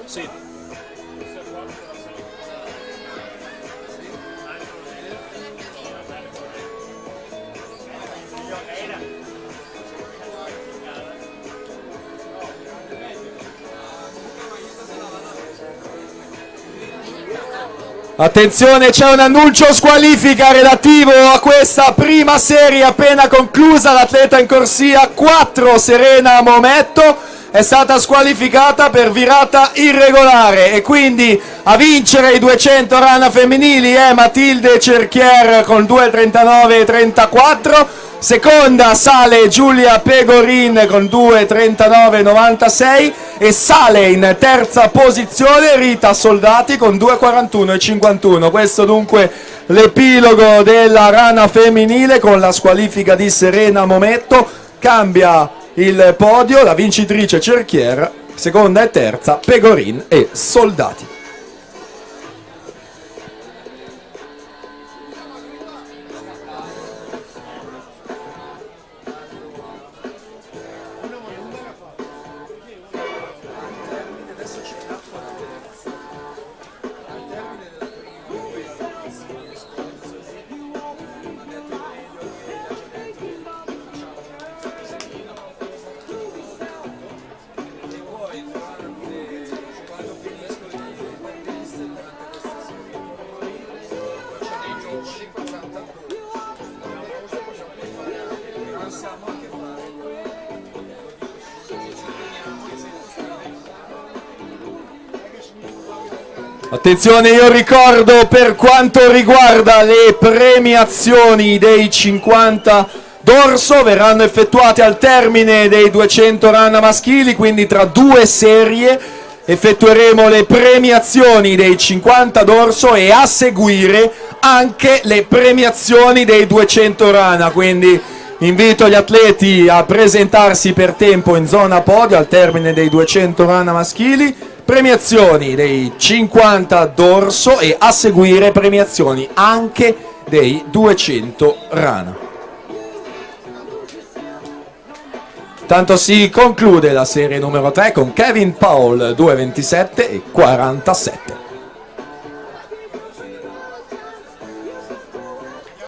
Sì. Attenzione, c'è un annuncio squalifica relativo a questa prima serie appena conclusa. L'atleta in corsia 4, Serena Mometto, è stata squalificata per virata irregolare e quindi a vincere i 200 rana femminili è Matilde Cerchier con 2:39,34. Seconda sale Giulia Pegorin con 2:39,96 e sale in terza posizione Rita Soldati con 2:41,51. Questo dunque l'epilogo della rana femminile con la squalifica di Serena Mometto. Cambia il podio, la vincitrice Cerchier, seconda e terza Pegorin e Soldati. Attenzione, io ricordo per quanto riguarda le premiazioni dei 50 dorso verranno effettuate al termine dei 200 rana maschili, quindi tra due serie effettueremo le premiazioni dei 50 dorso e a seguire anche le premiazioni dei 200 rana, quindi invito gli atleti a presentarsi per tempo in zona podio al termine dei 200 rana maschili. Premiazioni dei 50 dorso e a seguire premiazioni anche dei 200 rana. Tanto si conclude la serie numero 3 con Kevin Paul 2:27,47.